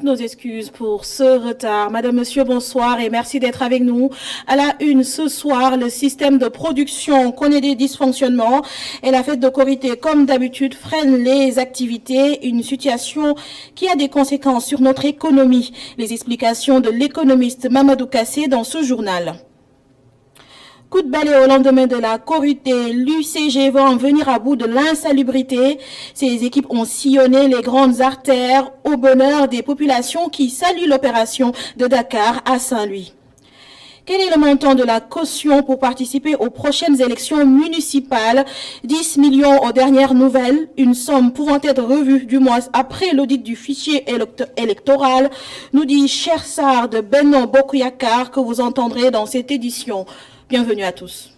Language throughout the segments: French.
nos excuses pour ce retard. Madame, Monsieur, bonsoir et merci d'être avec nous. À la une ce soir, le système de production connaît des dysfonctionnements et la fête de Korité, comme d'habitude, freine les activités, une situation qui a des conséquences sur notre économie. Les explications de l'économiste Mamadou Kassé dans ce journal. Coup de balai au lendemain de la Korité, l'UCG va en venir à bout de l'insalubrité. Ces équipes ont sillonné les grandes artères au bonheur des populations qui saluent l'opération de Dakar à Saint-Louis. Quel est le montant de la caution pour participer aux prochaines élections municipales? 10 millions aux dernières nouvelles, une somme pouvant être revue du mois après l'audit du fichier électoral, nous dit Chersar de Benno Bokuyakar que vous entendrez dans cette édition. Bienvenue à tous.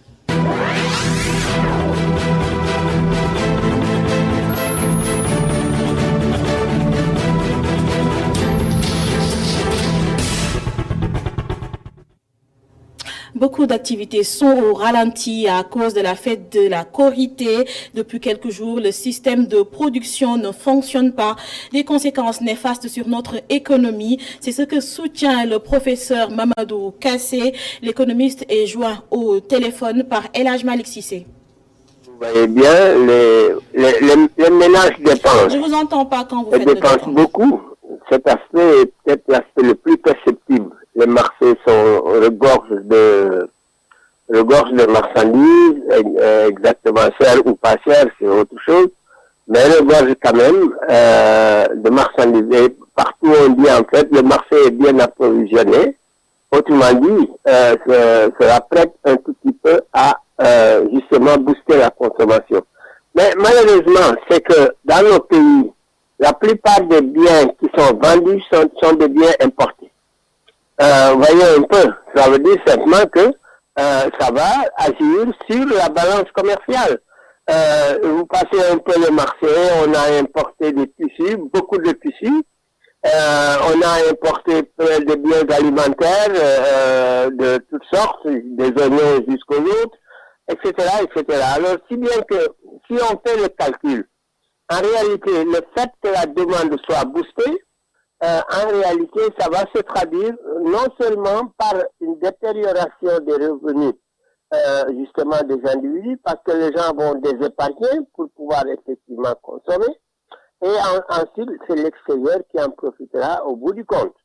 Beaucoup d'activités sont au ralenti à cause de la fête de la Korité. Depuis quelques jours, le système de production ne fonctionne pas. Des conséquences néfastes sur notre économie. C'est ce que soutient le professeur Mamadou Kassé. L'économiste est joint au téléphone par El Hadj Malick Cissé. Vous voyez bien, les ménages dépensent. Je vous entends pas quand vous faites le dépensent beaucoup. Cet aspect est peut-être l'aspect le plus perceptible. Les marchés regorgent de marchandises, exactement chères ou pas chères, c'est autre chose, mais regorgent quand même de marchandises. Et partout on dit en fait le marché est bien approvisionné. Autrement dit, cela prête un tout petit peu à justement booster la consommation. Mais malheureusement, c'est que dans nos pays, la plupart des biens qui sont vendus sont des biens importés. Voyez un peu, ça veut dire simplement que ça va agir sur la balance commerciale. Vous passez un peu le marché, on a importé des tissus, beaucoup de tissus. On a importé des biens alimentaires de toutes sortes, des oignons jusqu'aux autres, etc., etc. Alors, si bien que, si on fait le calcul, en réalité, le fait que la demande soit boostée, en réalité, ça va se traduire non seulement par une détérioration des revenus, justement des individus, parce que les gens vont désépargner pour pouvoir effectivement consommer, et ensuite, c'est l'extérieur qui en profitera au bout du compte.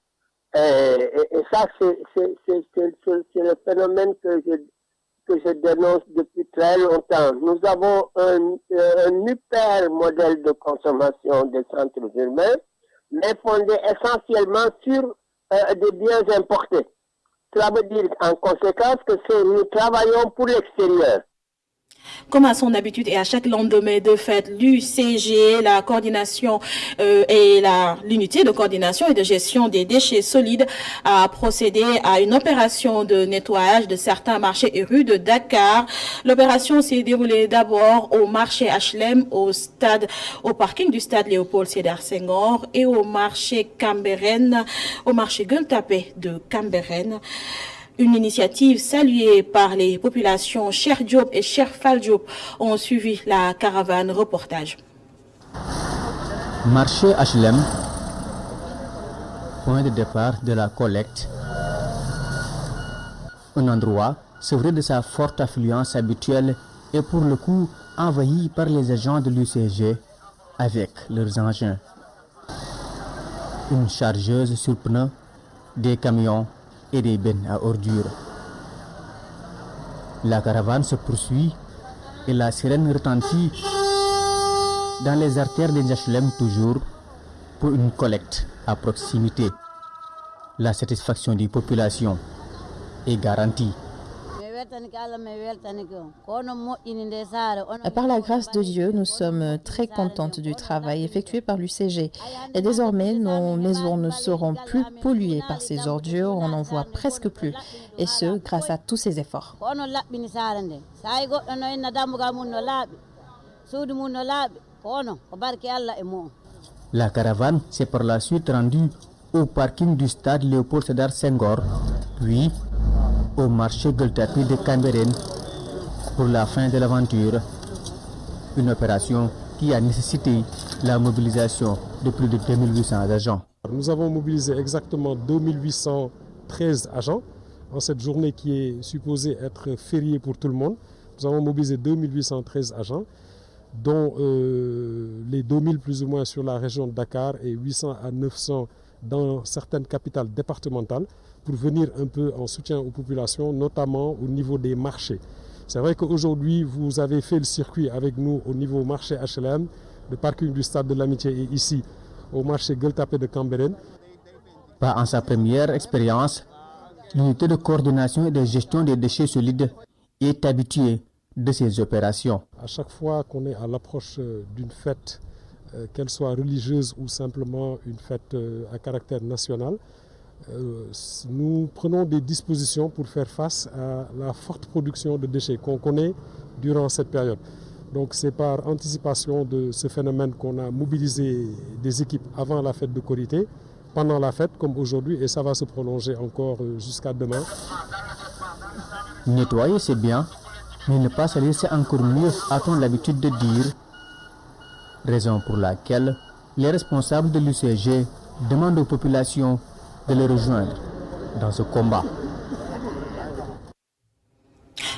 Et ça, c'est le phénomène que je dénonce depuis très longtemps. Nous avons un hyper modèle de consommation des centres urbains, mais fondé essentiellement sur des biens importés. Cela veut dire en conséquence que nous travaillons pour l'extérieur. Comme à son habitude et à chaque lendemain de fête, l'UCG, la coordination et l'unité de coordination et de gestion des déchets solides a procédé à une opération de nettoyage de certains marchés et rues de Dakar. L'opération s'est déroulée d'abord au marché HLM, au parking du stade Léopold Sédar Senghor et au marché Cambérène, au marché Gueule Tapée de Cambérène. Une initiative saluée par les populations. Cheikh Diop et Cheikh Fall Diop ont suivi la caravane reportage. Marché HLM, point de départ de la collecte. Un endroit sevré de sa forte affluence habituelle et pour le coup envahi par les agents de l'UCG avec leurs engins. Une chargeuse sur pneus, des camions et des bennes à ordures. La caravane se poursuit et la sirène retentit dans les artères des HLM toujours pour une collecte à proximité. La satisfaction des populations est garantie. Par la grâce de Dieu, nous sommes très contentes du travail effectué par l'UCG. Et désormais, nos maisons ne seront plus polluées par ces ordures, on n'en voit presque plus. Et ce, grâce à tous ces efforts. La caravane s'est par la suite rendue au parking du stade Léopold Sédar Senghor, puis au marché Gueule Tapée de Cambérène pour la fin de l'aventure. Une opération qui a nécessité la mobilisation de plus de 2800 agents. Nous avons mobilisé exactement 2813 agents en cette journée qui est supposée être fériée pour tout le monde. Nous avons mobilisé 2813 agents, dont les 2000 plus ou moins sur la région de Dakar et 800 à 900 dans certaines capitales départementales pour venir un peu en soutien aux populations, notamment au niveau des marchés. C'est vrai qu'aujourd'hui, vous avez fait le circuit avec nous au niveau marché HLM, le parking du Stade de l'Amitié et ici au marché Gueule Tapée de Cambérène. Pas en sa première expérience, l'unité de coordination et de gestion des déchets solides est habituée de ces opérations. À chaque fois qu'on est à l'approche d'une fête, qu'elle soit religieuse ou simplement une fête à caractère national, nous prenons des dispositions pour faire face à la forte production de déchets qu'on connaît durant cette période. Donc c'est par anticipation de ce phénomène qu'on a mobilisé des équipes avant la fête de Korité, pendant la fête comme aujourd'hui, et ça va se prolonger encore jusqu'à demain. Nettoyer c'est bien, mais ne pas salir c'est encore mieux, a-t-on l'habitude de dire. Raison pour laquelle les responsables de l'UCG demandent aux populations de les rejoindre dans ce combat.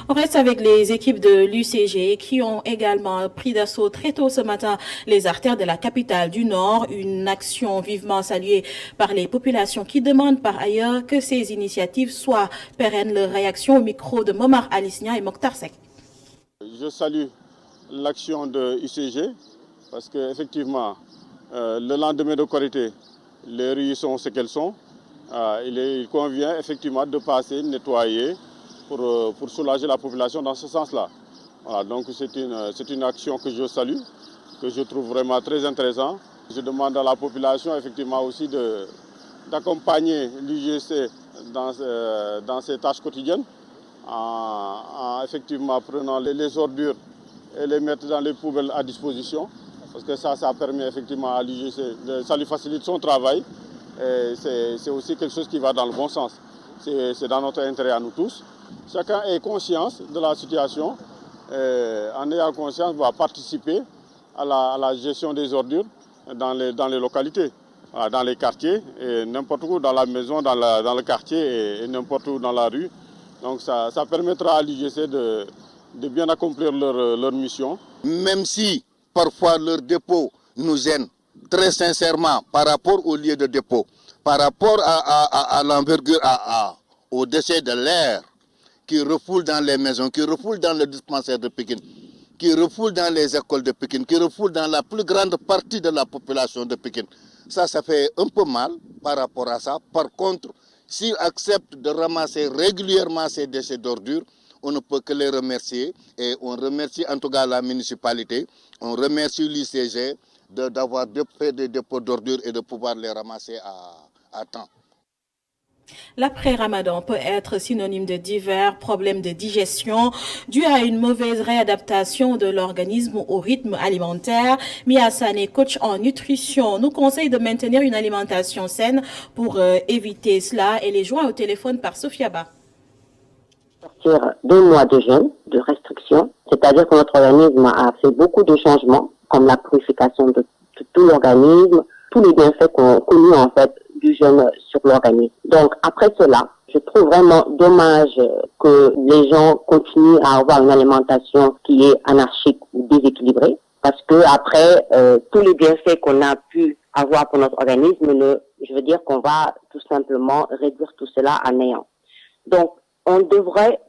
On reste avec les équipes de l'UCG qui ont également pris d'assaut très tôt ce matin les artères de la capitale du Nord. Une action vivement saluée par les populations qui demandent par ailleurs que ces initiatives soient pérennes. Leur réaction au micro de Momar Alisnia et Mokhtar Sek. Je salue l'action de l'UCG parce qu'effectivement, le lendemain de Korité, les rues sont ce qu'elles sont. Il convient effectivement de passer, nettoyer pour soulager la population dans ce sens-là. Voilà, donc c'est une action que je salue, que je trouve vraiment très intéressante. Je demande à la population effectivement aussi d'accompagner l'UGC dans ses tâches quotidiennes en effectivement prenant les ordures et les mettre dans les poubelles à disposition. Parce que ça permet effectivement à l'UGC, ça lui facilite son travail. C'est aussi quelque chose qui va dans le bon sens. C'est dans notre intérêt à nous tous. Chacun ait conscience de la situation. En ayant conscience, va participer à la gestion des ordures dans les localités, dans les quartiers, et n'importe où, dans la maison, dans le quartier et n'importe où dans la rue. Donc ça permettra à l'UGC de bien accomplir leur mission. Même si parfois leur dépôt nous gêne, très sincèrement, par rapport au lieu de dépôt, par rapport à l'envergure, au déchet de l'air qui refoule dans les maisons, qui refoule dans le dispensaire de Pékin, qui refoule dans les écoles de Pékin, qui refoule dans la plus grande partie de la population de Pékin. Ça fait un peu mal par rapport à ça. Par contre, s'ils acceptent de ramasser régulièrement ces déchets d'ordures, on ne peut que les remercier. Et on remercie en tout cas la municipalité, on remercie l'UCG d'avoir fait des dépôts d'ordures et de pouvoir les ramasser à temps. L'après-Ramadan peut être synonyme de divers problèmes de digestion dus à une mauvaise réadaptation de l'organisme au rythme alimentaire. Mia Sané, coach en nutrition, nous conseille de maintenir une alimentation saine pour éviter cela et les joint au téléphone par Sophia Ba. Sortir 2 mois de jeûne, de restriction, c'est-à-dire que notre organisme a fait beaucoup de changements, comme la purification de tout l'organisme, tous les bienfaits connus en fait du jeûne sur l'organisme. Donc après cela, je trouve vraiment dommage que les gens continuent à avoir une alimentation qui est anarchique ou déséquilibrée, parce que après tous les bienfaits qu'on a pu avoir pour notre organisme, je veux dire qu'on va tout simplement réduire tout cela à néant. Donc on devrait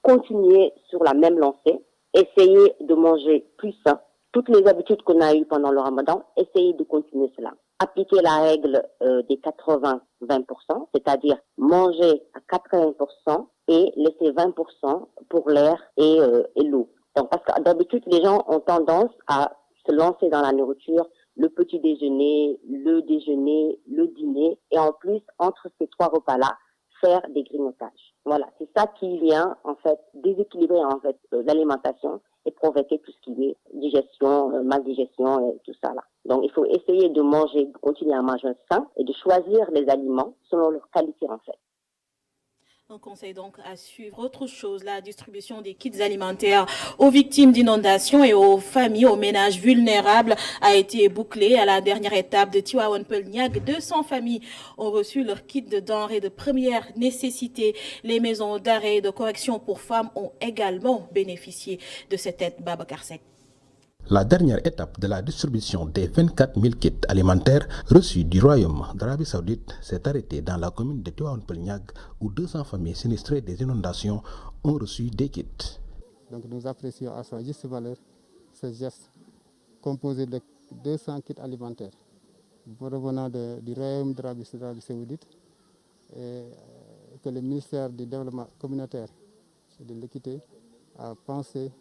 continuer sur la même lancée, essayer de manger plus sain. Toutes les habitudes qu'on a eues pendant le Ramadan, essayer de continuer cela. Appliquer la règle des 80-20%, c'est-à-dire manger à 80% et laisser 20% pour l'air et l'eau. Donc, parce que d'habitude, les gens ont tendance à se lancer dans la nourriture, le petit déjeuner, le dîner, et en plus, entre ces 3 repas-là, faire des grignotages. Voilà, c'est ça qui vient, en fait, déséquilibrer, en fait, l'alimentation et provoquer tout ce qui est digestion, maldigestion et tout ça là. Donc il faut essayer de manger, continuer à manger sain et de choisir les aliments selon leur qualité en fait. Un conseil donc à suivre. Autre chose, la distribution des kits alimentaires aux victimes d'inondations et aux familles, aux ménages vulnérables a été bouclée à la dernière étape de Tivaouane Peulh Niaga. 200 familles ont reçu leur kit de denrées de première nécessité. Les maisons d'arrêt et de correction pour femmes ont également bénéficié de cette aide. Babacar Seck. La dernière étape de la distribution des 24 000 kits alimentaires reçus du Royaume d'Arabie Saoudite s'est arrêtée dans la commune de Tivaouane Peulh Niaga où 200 familles sinistrées des inondations ont reçu des kits. Donc nous apprécions à sa juste valeur ce geste composé de 200 kits alimentaires provenant du Royaume d'Arabie Saoudite et que le ministère du Développement communautaire et de l'équité a pensé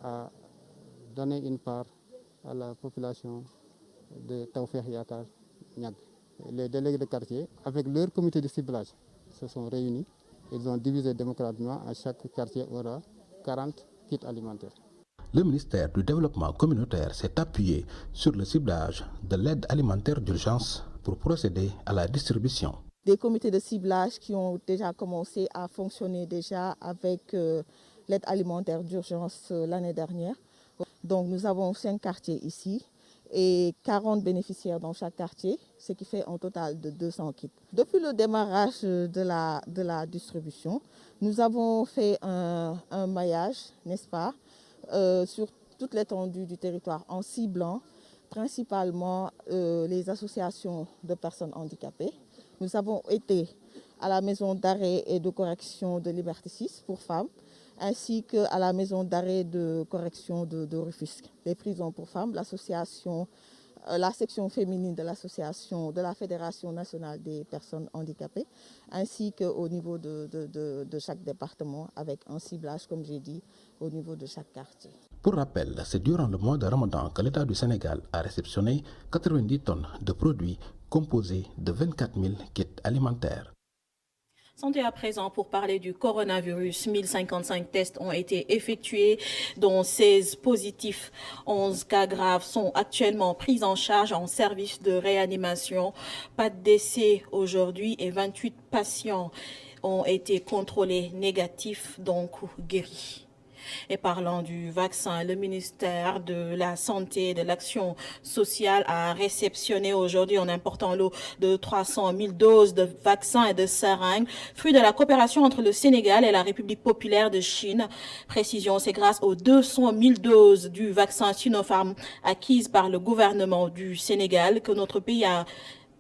à donner une part à la population de Tawfekh Yakar Niaga. Les délégués de quartier, avec leur comité de ciblage, se sont réunis. Ils ont divisé démocratiquement. À chaque quartier aura 40 kits alimentaires. Le ministère du Développement communautaire s'est appuyé sur le ciblage de l'aide alimentaire d'urgence pour procéder à la distribution. Des comités de ciblage qui ont déjà commencé à fonctionner déjà avec l'aide alimentaire d'urgence l'année dernière. Donc nous avons 5 quartiers ici et 40 bénéficiaires dans chaque quartier, ce qui fait un total de 200 kits. Depuis le démarrage de la distribution, nous avons fait un maillage, n'est-ce pas, sur toute l'étendue du territoire en ciblant principalement les associations de personnes handicapées. Nous avons été à la maison d'arrêt et de correction de Liberté 6 pour femmes, ainsi qu'à la maison d'arrêt de correction de Rufisque, les prisons pour femmes, la section féminine de l'association de la Fédération nationale des personnes handicapées, ainsi qu'au niveau de chaque département, avec un ciblage, comme j'ai dit, au niveau de chaque quartier. Pour rappel, c'est durant le mois de Ramadan que l'État du Sénégal a réceptionné 90 tonnes de produits composés de 24 000 kits alimentaires. Santé à présent pour parler du coronavirus. 1055 tests ont été effectués, dont 16 positifs. 11 cas graves sont actuellement pris en charge en service de réanimation. Pas de décès aujourd'hui et 28 patients ont été contrôlés négatifs, donc guéris. Et parlant du vaccin, le ministère de la Santé et de l'Action sociale a réceptionné aujourd'hui un important lot de 300 000 doses de vaccins et de seringues, fruit de la coopération entre le Sénégal et la République populaire de Chine. Précision, c'est grâce aux 200 000 doses du vaccin Sinopharm acquises par le gouvernement du Sénégal que notre pays a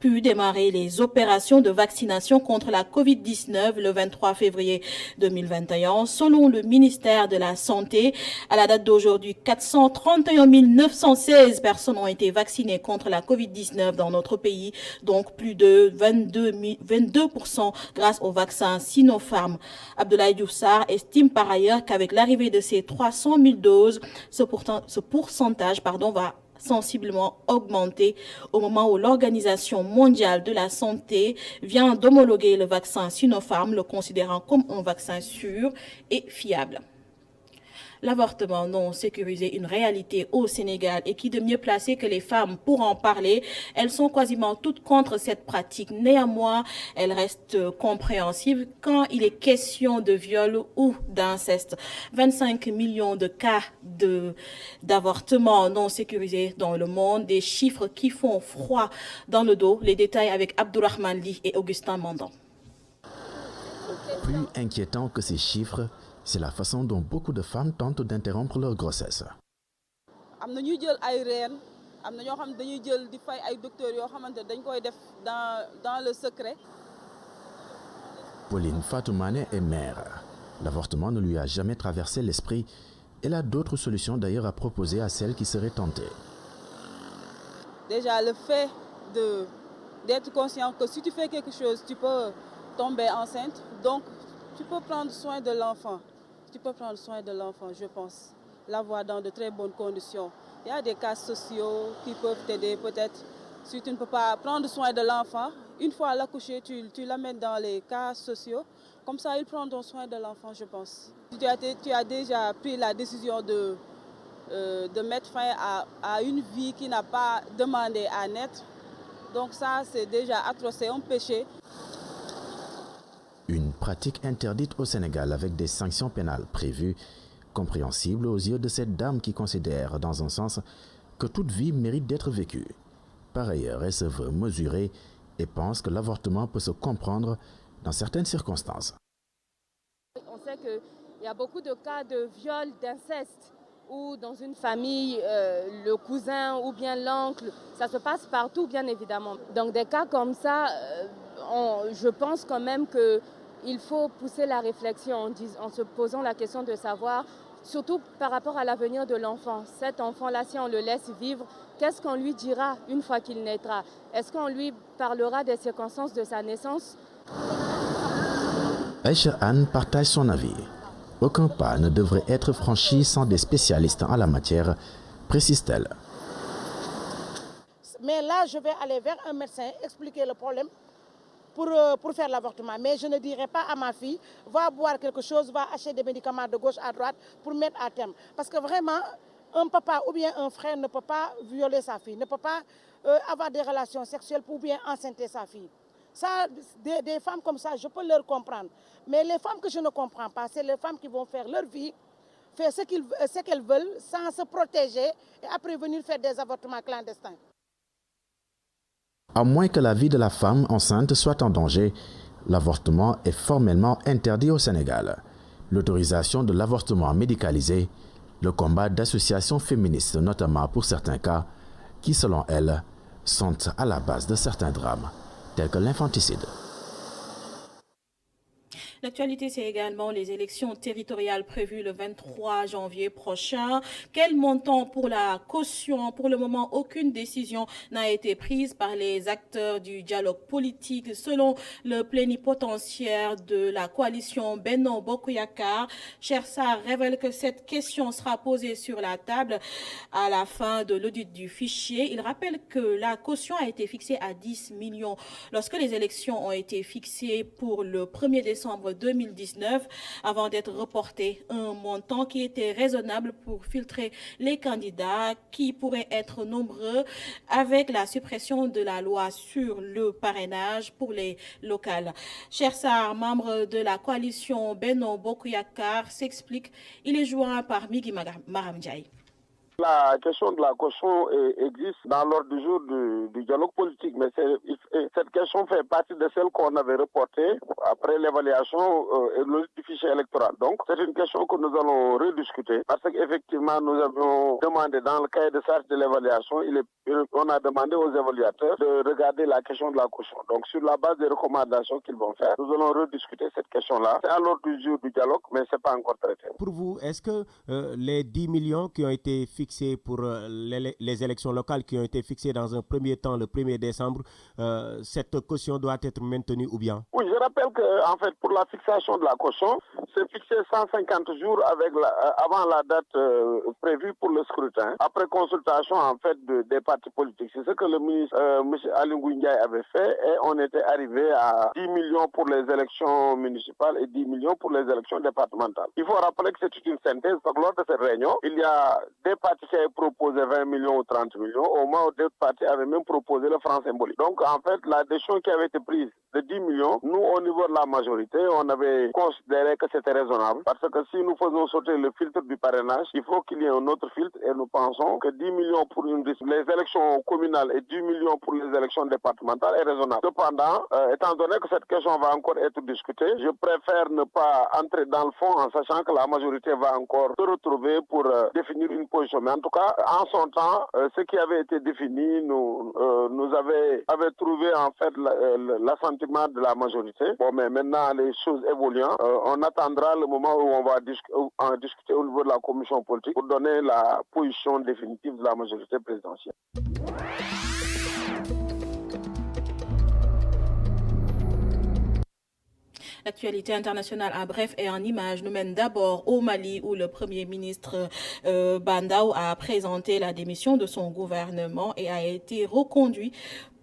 pu démarrer les opérations de vaccination contre la COVID-19 le 23 février 2021. Selon le ministère de la Santé, à la date d'aujourd'hui, 431 916 personnes ont été vaccinées contre la COVID-19 dans notre pays, donc plus de 22% grâce au vaccin Sinopharm. Abdoulaye Diouf Sarr estime par ailleurs qu'avec l'arrivée de ces 300 000 doses, ce pourcentage va sensiblement augmenté au moment où l'Organisation mondiale de la santé vient d'homologuer le vaccin Sinopharm, le considérant comme un vaccin sûr et fiable. L'avortement non sécurisé, une réalité au Sénégal et qui de mieux placé que les femmes pour en parler. Elles sont quasiment toutes contre cette pratique. Néanmoins, elles restent compréhensives quand il est question de viol ou d'inceste. 25 millions de cas d'avortement non sécurisé dans le monde, des chiffres qui font froid dans le dos. Les détails avec Abdourahmane Ly et Augustin Mandan. Plus inquiétant que ces chiffres, c'est la façon dont beaucoup de femmes tentent d'interrompre leur grossesse. Dans le secret. Pauline Fatoumane est mère. L'avortement ne lui a jamais traversé l'esprit. Elle a d'autres solutions d'ailleurs à proposer à celles qui seraient tentées. Déjà, le fait d'être conscient que si tu fais quelque chose, tu peux tomber enceinte. Donc, tu peux prendre soin de l'enfant. Tu peux prendre soin de l'enfant, je pense. L'avoir dans de très bonnes conditions. Il y a des cas sociaux qui peuvent t'aider peut-être. Si tu ne peux pas prendre soin de l'enfant, une fois l'accouché, tu l'amènes dans les cas sociaux. Comme ça, ils prendront soin de l'enfant, je pense. Tu as déjà pris la décision de mettre fin à une vie qui n'a pas demandé à naître. Donc ça, c'est déjà atroce, c'est un péché. Une pratique interdite au Sénégal avec des sanctions pénales prévues, compréhensibles aux yeux de cette dame qui considère, dans un sens, que toute vie mérite d'être vécue. Par ailleurs, elle se veut mesurée et pense que l'avortement peut se comprendre dans certaines circonstances. On sait qu'il y a beaucoup de cas de viol, d'inceste, où dans une famille, le cousin ou bien l'oncle, ça se passe partout bien évidemment. Donc des cas comme ça, je pense quand même qu'il faut pousser la réflexion en se posant la question de savoir, surtout par rapport à l'avenir de l'enfant. Cet enfant-là, si on le laisse vivre, qu'est-ce qu'on lui dira une fois qu'il naîtra? Est-ce qu'on lui parlera des circonstances de sa naissance? Aïcha Anne partage son avis. Aucun pas ne devrait être franchi sans des spécialistes en la matière, précise-t-elle. Mais là, je vais aller vers un médecin, expliquer le problème pour faire l'avortement. Mais je ne dirai pas à ma fille, va boire quelque chose, va acheter des médicaments de gauche à droite pour mettre à terme. Parce que vraiment, un papa ou bien un frère ne peut pas violer sa fille, ne peut pas avoir des relations sexuelles pour bien enceinter sa fille. Ça, des femmes comme ça, je peux leur comprendre. Mais les femmes que je ne comprends pas, c'est les femmes qui vont faire leur vie, faire ce qu'elles veulent, sans se protéger, et après venir faire des avortements clandestins. À moins que la vie de la femme enceinte soit en danger, l'avortement est formellement interdit au Sénégal. L'autorisation de l'avortement médicalisé, le combat d'associations féministes, notamment pour certains cas, qui selon elles, sont à la base de certains drames, tels que l'infanticide. L'actualité, c'est également les élections territoriales prévues le 23 janvier prochain. Quel montant pour la caution? Pour le moment, aucune décision n'a été prise par les acteurs du dialogue politique. Selon le plénipotentiaire de la coalition Benno Bokk Yakaar, Cheikh Sarr révèle que cette question sera posée sur la table à la fin de l'audit du fichier. Il rappelle que la caution a été fixée à 10 millions lorsque les élections ont été fixées pour le 1er décembre 2019 avant d'être reporté, un montant qui était raisonnable pour filtrer les candidats qui pourraient être nombreux avec la suppression de la loi sur le parrainage pour les locales. Cheikh Sarr, membre de la coalition Benno Bokk Yakaar, s'explique. Il est joint par Migui Maram Ndiaye. La question de la caution existe dans l'ordre du jour du dialogue politique, mais cette question fait partie de celle qu'on avait reportée après l'évaluation et le fichier électoral. Donc, c'est une question que nous allons rediscuter parce qu'effectivement, nous avions demandé dans le cahier de charge de l'évaluation, on a demandé aux évaluateurs de regarder la question de la caution. Donc, sur la base des recommandations qu'ils vont faire, nous allons rediscuter cette question-là. C'est à l'ordre du jour du dialogue, mais ce n'est pas encore traité. Pour vous, est-ce que les 10 millions qui ont été fixés pour les élections locales qui ont été fixées dans un premier temps le 1er décembre, cette caution doit être maintenue ou bien? Oui, je rappelle que en fait, pour la fixation de la caution, c'est fixé 150 jours avant la date prévue pour le scrutin, après consultation en fait des partis politiques. C'est ce que le ministre M. Aly Ngouille Ndiaye avait fait et on était arrivé à 10 millions pour les élections municipales et 10 millions pour les élections départementales. Il faut rappeler que c'est une synthèse, parce que lors de cette réunion, il y a des partis qui avaient proposé 20 millions ou 30 millions, au moment où d'autres partis avaient même proposé le franc symbolique. Donc en fait, la décision qui avait été prise de 10 millions, nous au niveau de la majorité, on avait considéré que c'était raisonnable, parce que si nous faisons sauter le filtre du parrainage, il faut qu'il y ait un autre filtre et nous pensons que 10 millions pour les élections communales et 10 millions pour les élections départementales est raisonnable. Cependant, étant donné que cette question va encore être discutée, je préfère ne pas entrer dans le fond en sachant que la majorité va encore se retrouver pour définir une position. Mais en tout cas, en son temps, ce qui avait été défini nous avait trouvé en fait l'assentiment de la majorité. Bon, mais maintenant les choses évoluant, on attendra le moment où on va en discuter au niveau de la commission politique pour donner la position définitive de la majorité présidentielle. L'actualité internationale en bref et en images nous mène d'abord au Mali où le Premier ministre Bandao a présenté la démission de son gouvernement et a été reconduit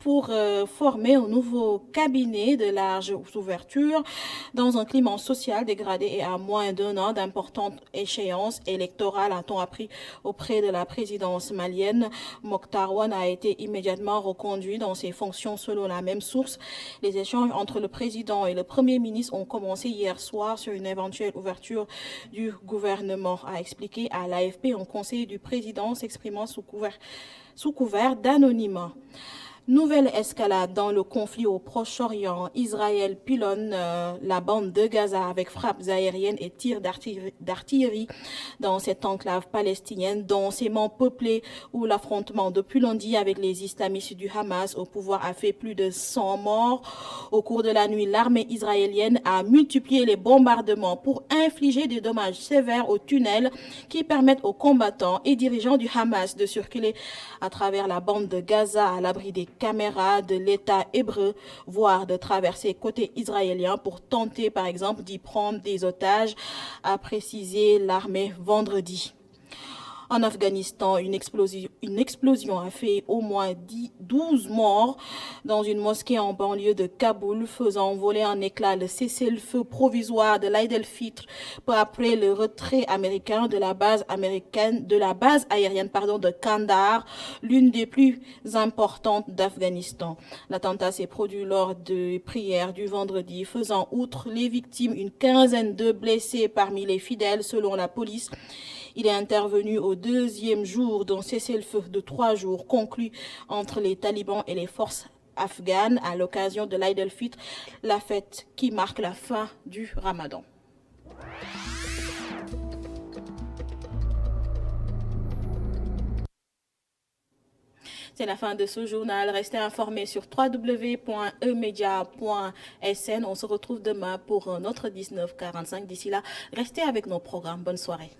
pour former un nouveau cabinet de large ouverture dans un climat social dégradé et à moins d'un an d'importantes échéances électorales, a-t-on appris auprès de la présidence malienne. Mokhtar Wane a été immédiatement reconduit dans ses fonctions selon la même source. Les échanges entre le président et le premier ministre ont commencé hier soir sur une éventuelle ouverture du gouvernement, a expliqué à l'AFP un conseiller du président s'exprimant sous couvert d'anonymat. Nouvelle escalade dans le conflit au Proche-Orient. Israël pilonne la bande de Gaza avec frappes aériennes et tirs d'artillerie dans cette enclave palestinienne densément peuplée où l'affrontement depuis lundi avec les islamistes du Hamas au pouvoir a fait plus de 100 morts. Au cours de la nuit, l'armée israélienne a multiplié les bombardements pour infliger des dommages sévères aux tunnels qui permettent aux combattants et dirigeants du Hamas de circuler à travers la bande de Gaza à l'abri des caméras de l'État hébreu, voire de traverser côté israélien pour tenter par exemple d'y prendre des otages, a précisé l'armée vendredi. En Afghanistan, une explosion a fait au moins 12 morts dans une mosquée en banlieue de Kaboul, faisant voler en éclats le cessez-le-feu provisoire de l'Aïd el-Fitr peu après le retrait américain de la base aérienne de Kandahar, l'une des plus importantes d'Afghanistan. L'attentat s'est produit lors de prières du vendredi, faisant outre les victimes une quinzaine de blessés parmi les fidèles selon la police. Il est intervenu au deuxième jour d'un cessez-le-feu de 3 jours conclu entre les talibans et les forces afghanes à l'occasion de l'Aïd el-Fitr, la fête qui marque la fin du Ramadan. C'est la fin de ce journal. Restez informés sur www.emedia.sn. On se retrouve demain pour un autre 19h45. D'ici là, restez avec nos programmes. Bonne soirée.